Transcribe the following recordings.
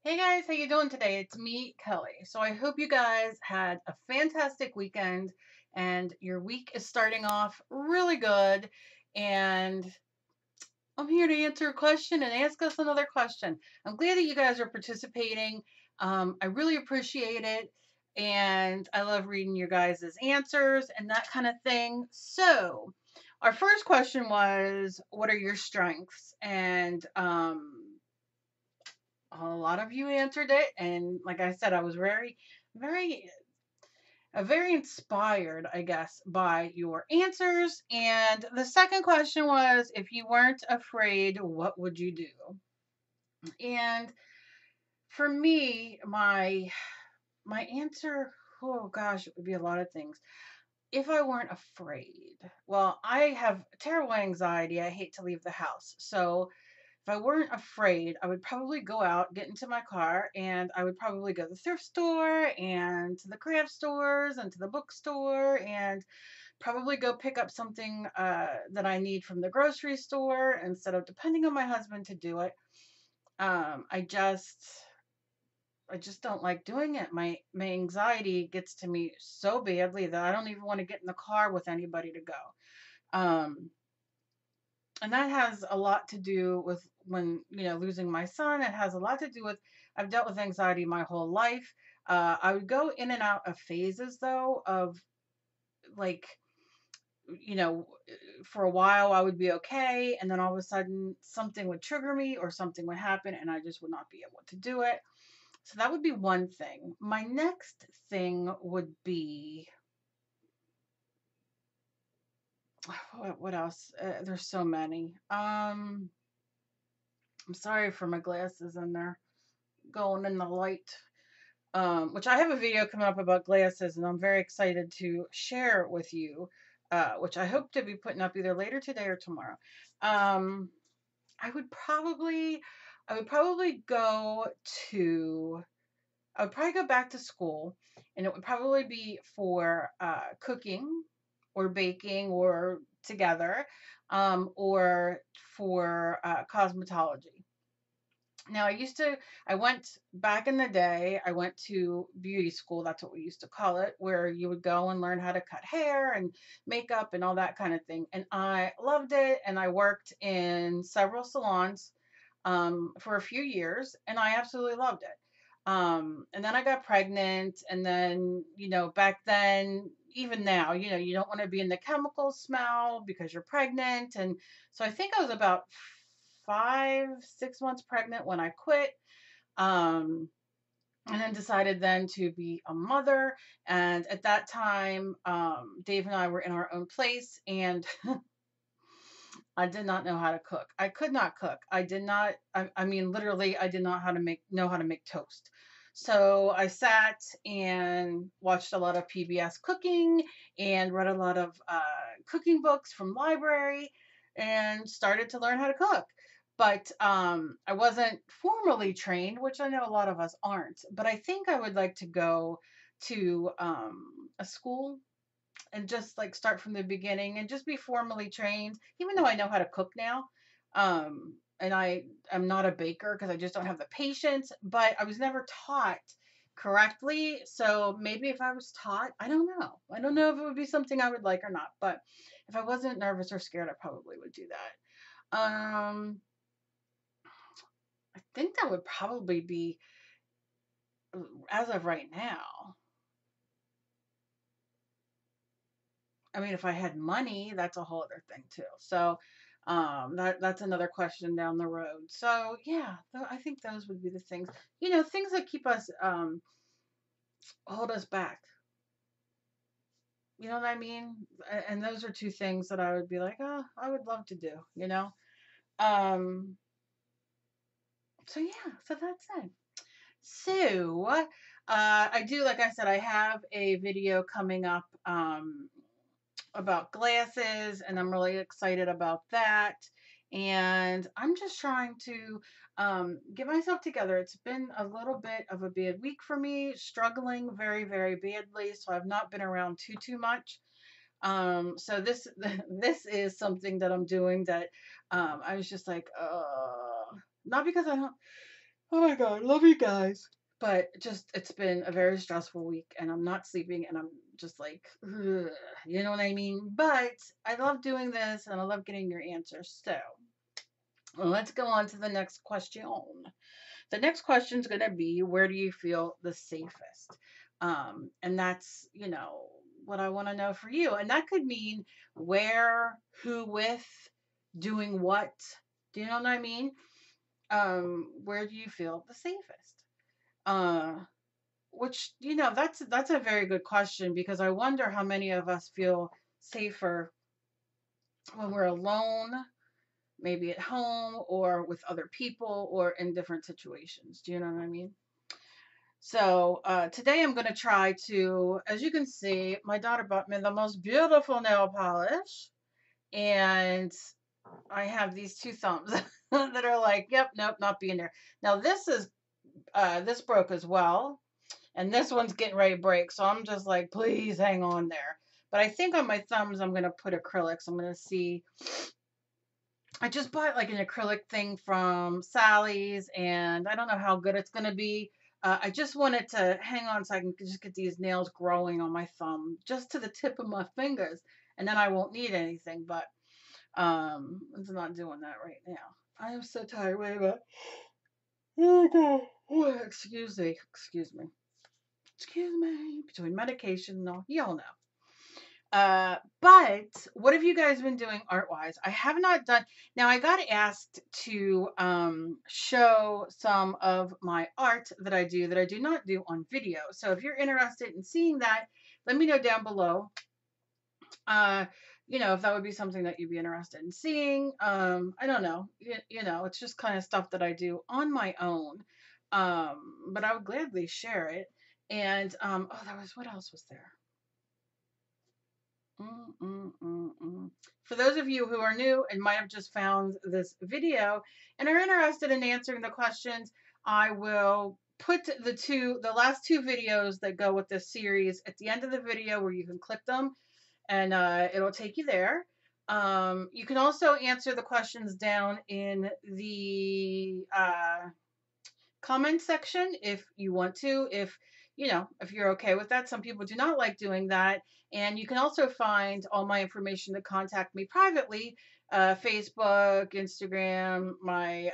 Hey guys, how you doing today? It's me, Kelly. So I hope you guys had a fantastic weekend and your week is starting off really good. And I'm here to answer a question and ask us another question. I'm glad that you guys are participating. I really appreciate it. And I love reading your guys' answers and that kind of thing. So our first question was, what are your strengths? And a lot of you answered it, and like I said, I was very very inspired, I guess, by your answers. And the second question was, if you weren't afraid, what would you do? And for me, my answer, oh gosh, it would be a lot of things. If I weren't afraid, well, I have terrible anxiety. I hate to leave the house. So if I weren't afraid, I would probably go out, get into my car, and I would probably go to the thrift store and to the craft stores and to the bookstore and probably go pick up something that I need from the grocery store instead of depending on my husband to do it. Um, I just I just don't like doing it. My anxiety gets to me so badly that I don't even want to get in the car with anybody to go. And that has a lot to do with when losing my son. It has a lot to do with I've dealt with anxiety my whole life. I would go in and out of phases though of like you know for a while I would be okay, and then all of a sudden something would trigger me or something would happen and I just would not be able to do it. So that would be one thing. My next thing would be what else? There's so many. I'm sorry for my glasses in there going in the light. Which I have a video coming up about glasses, and I'm very excited to share with you, which I hope to be putting up either later today or tomorrow. Um, I would probably, I would probably go to, I would probably go back to school, and it would probably be for cooking or baking or together, or for cosmetology. Now, I went back in the day, I went to beauty school. That's what we used to call it, where you would go and learn how to cut hair and makeup and all that kind of thing. And I loved it. And I worked in several salons for a few years, and I absolutely loved it. And then I got pregnant. And then, back then, even now, you don't want to be in the chemical smell because you're pregnant. And so I think I was about 6 months pregnant when I quit. Um, and then decided then to be a mother. And at that time, Dave and I were in our own place, and I did not know how to cook. I could not cook. I did not. I mean, literally, I did not know how to make toast. So I sat and watched a lot of PBS cooking and read a lot of cooking books from library and started to learn how to cook. But I wasn't formally trained, which I know a lot of us aren't. But I think I would like to go to a school and just like start from the beginning and just be formally trained, even though I know how to cook now. And I am not a baker because I just don't have the patience, but I was never taught correctly. So maybe if I was taught, I don't know. I don't know if it would be something I would like or not, but if I wasn't nervous or scared, I probably would do that. I think that would probably be as of right now. I mean, if I had money, that's a whole other thing too. So, that's another question down the road. So yeah, I think those would be the things, things that keep us, hold us back. You know what I mean? And those are two things that I would be like, oh, I would love to do. Um, so yeah, so that's it. So, I do, like I said, I have a video coming up, about glasses, and I'm really excited about that. And I'm just trying to get myself together. It's been a little bit of a bad week for me, struggling very, very badly. So I've not been around too much. So this this is something that I'm doing that I was just like, not because I don't. Oh my God, love you guys. But just, it's been a very stressful week and I'm not sleeping and I'm just like, ugh, you know what I mean? But I love doing this and I love getting your answers. So let's go on to the next question. The next question is going to be, where do you feel the safest? And that's, what I want to know for you. And that could mean where, who with, doing what. Do you know what I mean? Where do you feel the safest? Uh, which, that's a very good question because I wonder how many of us feel safer when we're alone, maybe at home or with other people or in different situations. Do you know what I mean? So today I'm going to try to, as you can see, my daughter bought me the most beautiful nail polish. And I have these two thumbs that are like, yep, nope, not being there. Now this broke as well. And this one's getting ready to break. So I'm just like, please hang on there. But I think on my thumbs, I'm going to put acrylics. I'm going to see. I just bought like an acrylic thing from Sally's, and I don't know how good it's going to be. I just wanted to hang on so I can just get these nails growing on my thumb, just to the tip of my fingers, and then I won't need anything. But it's not doing that right now. I am so tired. Wait a minute. Oh, excuse me. Excuse me. Excuse me. Between medication and all, y'all know. But what have you guys been doing art wise? I have not done. Now I got asked to show some of my art that I do not do on video. So if you're interested in seeing that, let me know down below. Uh, if that would be something that you'd be interested in seeing. I don't know. It's just kind of stuff that I do on my own. But I would gladly share it. And oh, what else was there? For those of you who are new and might have just found this video and are interested in answering the questions, I will put the last two videos that go with this series at the end of the video where you can click them and it'll take you there. You can also answer the questions down in the comment section if you want to, if you're okay with that. Some people do not like doing that. And you can also find all my information to contact me privately, Facebook, Instagram, my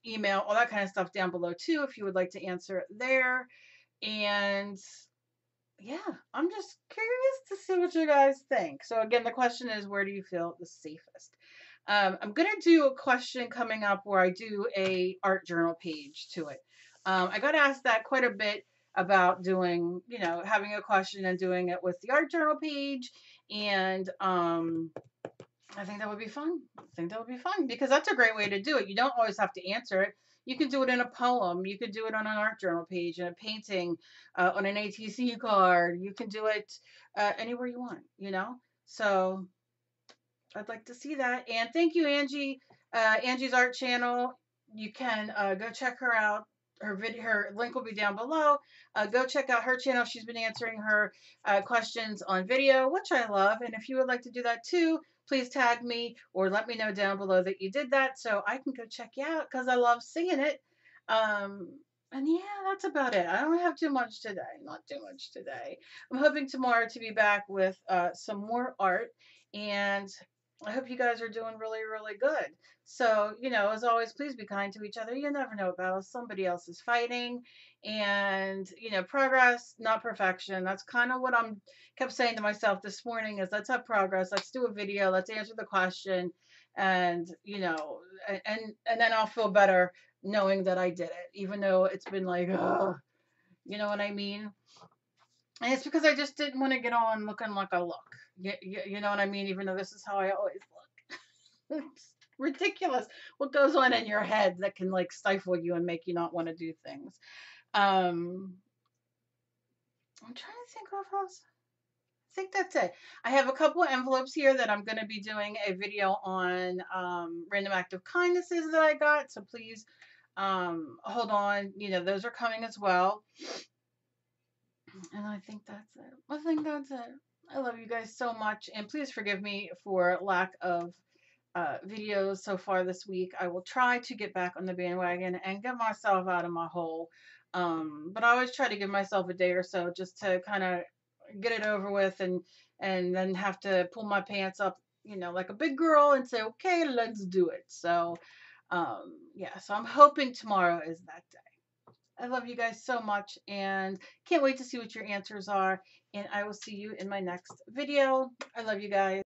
email, all that kind of stuff down below too, if you would like to answer it there. And yeah, I'm just curious to see what you guys think. So again, the question is, where do you feel the safest? I'm going to do a question coming up where I do a art journal page to it. I got asked that quite a bit about doing, having a question and doing it with the art journal page. And I think that would be fun. I think that would be fun because that's a great way to do it. You don't always have to answer it. You can do it in a poem. You could do it on an art journal page, in a painting, on an ATC card. You can do it anywhere you want. So I'd like to see that. And thank you, Angie. Angie's art channel. You can go check her out. Her link will be down below. Go check out her channel. She's been answering her questions on video, which I love. And if you would like to do that too, please tag me or let me know down below that you did that so I can go check you out because I love seeing it. And yeah, that's about it. I don't have too much today. Not too much today. I'm hoping tomorrow to be back with some more art. And I hope you guys are doing really, really good. So, as always, please be kind to each other. You never know about somebody else is fighting. And, progress, not perfection. That's kind of what I'm kept saying to myself this morning is let's have progress. Let's do a video. Let's answer the question. And, and then I'll feel better knowing that I did it, even though it's been like, ugh, you know what I mean? And it's because I just didn't want to get on looking like I look. You know what I mean? Even though this is how I always look. It's ridiculous what goes on in your head that can like stifle you and make you not want to do things. I'm trying to think of else. I think that's it. I have a couple of envelopes here that I'm going to be doing a video on random act of kindnesses that I got. So please hold on. Those are coming as well. And I think that's it. I love you guys so much. And please forgive me for lack of videos so far this week. I will try to get back on the bandwagon and get myself out of my hole. But I always try to give myself a day or so just to kind of get it over with, and then have to pull my pants up, like a big girl, and say, okay, let's do it. So, yeah, so I'm hoping tomorrow is that day. I love you guys so much and can't wait to see what your answers are. And I will see you in my next video. I love you guys.